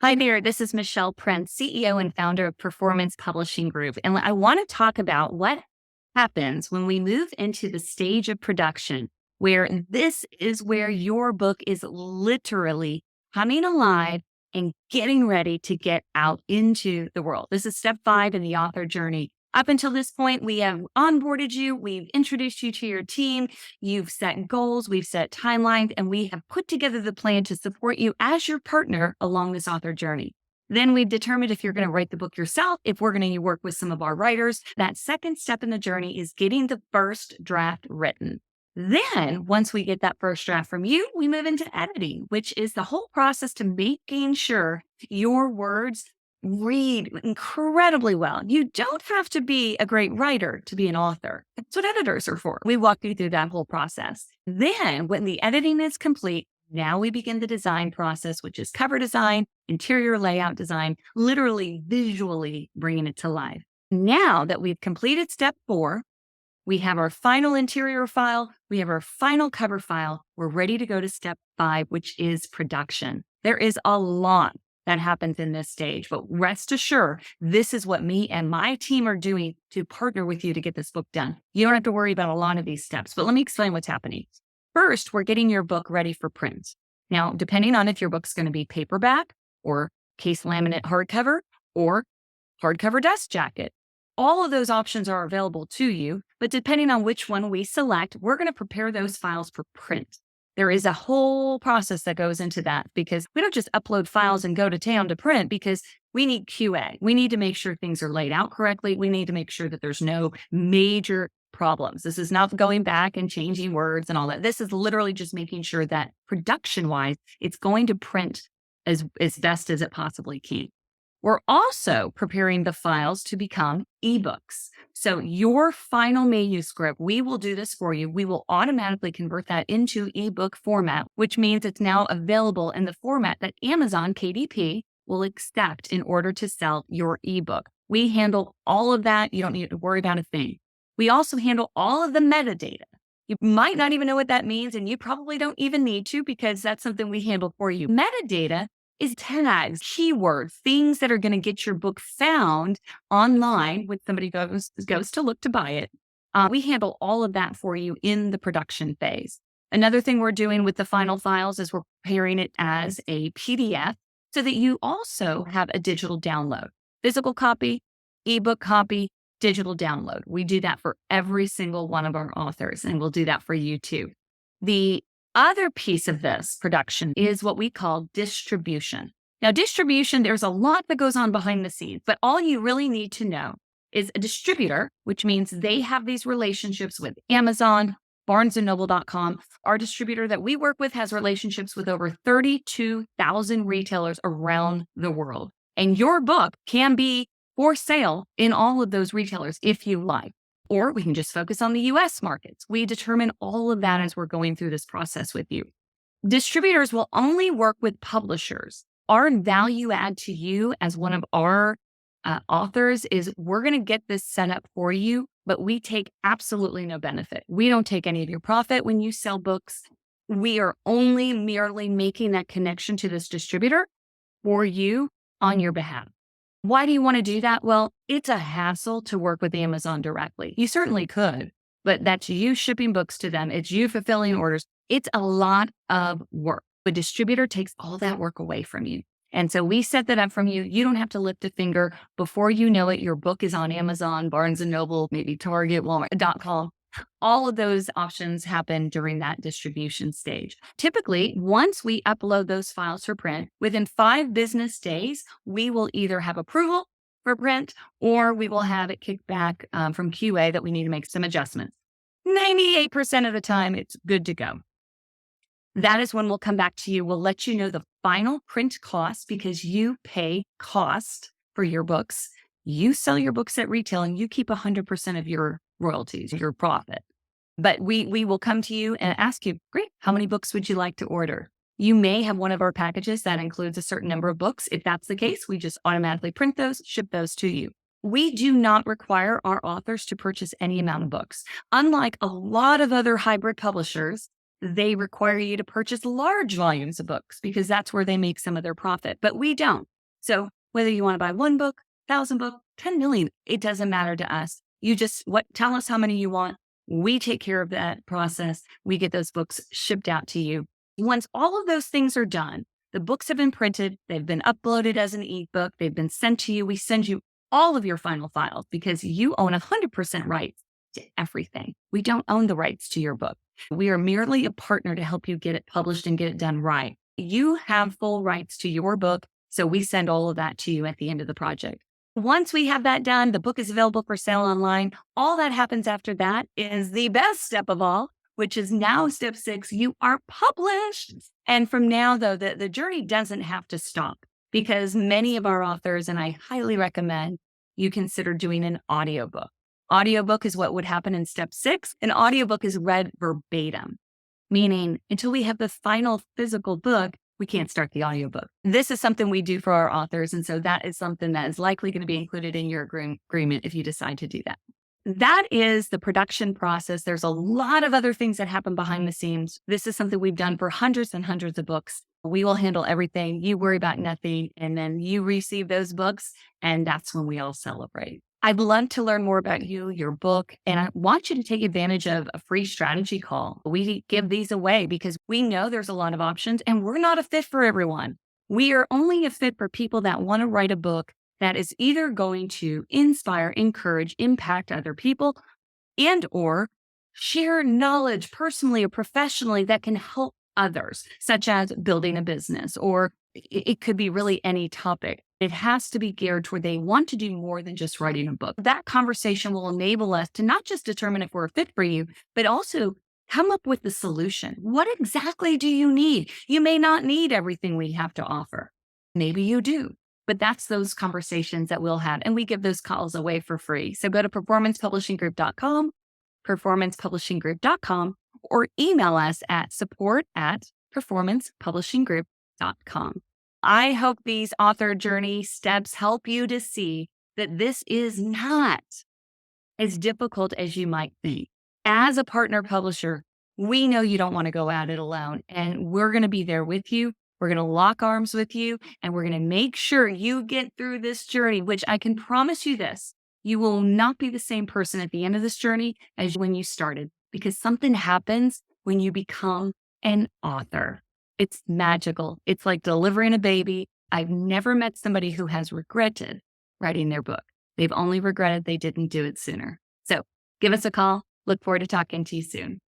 Hi there, this is Michelle Prince, CEO and founder of Performance Publishing Group. And I want to talk about what happens when we move into the stage of production, where this is where your book is literally coming alive and getting ready to get out into the world. This is step 5 in the author journey. Up until this point, we have onboarded you, we've introduced you to your team, you've set goals, we've set timelines, and we have put together the plan to support you as your partner along this author journey. Then we've determined if you're going to write the book yourself, if we're going to work with some of our writers. That second step in the journey is getting the first draft written. Then, once we get that first draft from you, we move into editing, which is the whole process to making sure your words read incredibly well. You don't have to be a great writer to be an author. That's what editors are for. We walk you through that whole process. Then, when the editing is complete, now we begin the design process, which is cover design, interior layout design, literally visually bringing it to life. Now that we've completed step 4, we have our final interior file, we have our final cover file, we're ready to go to step 5, which is production. There is a lot that happens in this stage, but rest assured, this is what me and my team are doing to partner with you to get this book done. You don't have to worry about a lot of these steps, but let me explain what's happening. First, we're getting your book ready for print. Now, depending on if your book's going to be paperback or case laminate hardcover or hardcover dust jacket, all of those options are available to you, but depending on which one we select, we're going to prepare those files for print. There is a whole process that goes into that because we don't just upload files and go to town to print because we need QA. We need to make sure things are laid out correctly. We need to make sure that there's no major problems. This is not going back and changing words and all that. This is literally just making sure that production-wise, it's going to print as best as it possibly can. We're also preparing the files to become eBooks. So your final manuscript, we will do this for you. We will automatically convert that into ebook format, which means it's now available in the format that Amazon KDP will accept in order to sell your ebook. We handle all of that. You don't need to worry about a thing. We also handle all of the metadata. You might not even know what that means, and you probably don't even need to because that's something we handle for you. Metadata is tags, keywords, things that are going to get your book found online when somebody goes to look to buy it. We handle all of that for you in the production phase. Another thing we're doing with the final files is we're preparing it as a PDF so that you also have a digital download. Physical copy, ebook copy, digital download. We do that for every single one of our authors, and we'll do that for you too. The other piece of this production is what we call distribution. Now, distribution, there's a lot that goes on behind the scenes, but all you really need to know is a distributor, which means they have these relationships with Amazon, barnesandnoble.com. Our distributor that we work with has relationships with over 32,000 retailers around the world. And your book can be for sale in all of those retailers if you like. Or we can just focus on the US markets. We determine all of that as we're going through this process with you. Distributors will only work with publishers. Our value add to you as one of our authors is we're going to get this set up for you, but we take absolutely no benefit. We don't take any of your profit when you sell books. We are only merely making that connection to this distributor for you on your behalf. Why do you want to do that? Well, it's a hassle to work with Amazon directly. You certainly could, but that's you shipping books to them. It's you fulfilling orders. It's a lot of work. A distributor takes all that work away from you. And so we set that up from you. You don't have to lift a finger. Before you know it, your book is on Amazon, Barnes & Noble, maybe Target, Walmart.com. All of those options happen during that distribution stage. Typically, once we upload those files for print, within 5 business days, we will either have approval for print or we will have it kicked back from QA that we need to make some adjustments. 98% of the time, it's good to go. That is when we'll come back to you. We'll let you know the final print cost because you pay cost for your books. You sell your books at retail and you keep 100% of your royalties, your profit. But we will come to you and ask you, great, how many books would you like to order? You may have one of our packages that includes a certain number of books. If that's the case, we just automatically print those, ship those to you. We do not require our authors to purchase any amount of books. Unlike a lot of other hybrid publishers They require you to purchase large volumes of books because that's where they make some of their profit, but we don't. So whether you want to buy one book, 1,000 book, 10 million, it doesn't matter to us. You just tell us how many you want. We take care of that process. We get those books shipped out to you. Once all of those things are done, the books have been printed, they've been uploaded as an ebook, they've been sent to you. We send you all of your final files because you own 100% rights to everything. We don't own the rights to your book. We are merely a partner to help you get it published and get it done right. You have full rights to your book, so we send all of that to you at the end of the project. Once we have that done, the book is available for sale online. All that happens after that is the best step of all, which is now step 6. You are published. And from now, though, the journey doesn't have to stop because many of our authors, and I highly recommend you consider doing an audiobook. Audiobook is what would happen in step 6. An audiobook is read verbatim, meaning until we have the final physical book, we can't start the audiobook. This is something we do for our authors. And so that is something that is likely going to be included in your agreement if you decide to do that. That is the production process. There's a lot of other things that happen behind the scenes. This is something we've done for hundreds and hundreds of books. We will handle everything. You worry about nothing. And then you receive those books. And that's when we all celebrate. I'd love to learn more about you, your book, and I want you to take advantage of a free strategy call. We give these away because we know there's a lot of options and we're not a fit for everyone. We are only a fit for people that want to write a book that is either going to inspire, encourage, impact other people, and or share knowledge personally or professionally that can help others, such as building a business, or it could be really any topic. It has to be geared toward they want to do more than just writing a book. That conversation will enable us to not just determine if we're a fit for you, but also come up with the solution. What exactly do you need? You may not need everything we have to offer. Maybe you do, but that's those conversations that we'll have. And we give those calls away for free. So go to performancepublishinggroup.com, performancepublishinggroup.com, or email us at support@performancepublishinggroup.com. I hope these author journey steps help you to see that this is not as difficult as you might think. As a partner publisher, we know you don't want to go at it alone, and we're going to be there with you. We're going to lock arms with you, and we're going to make sure you get through this journey, which I can promise you this. You will not be the same person at the end of this journey as when you started, because something happens when you become an author. It's magical. It's like delivering a baby. I've never met somebody who has regretted writing their book. They've only regretted they didn't do it sooner. So give us a call. Look forward to talking to you soon.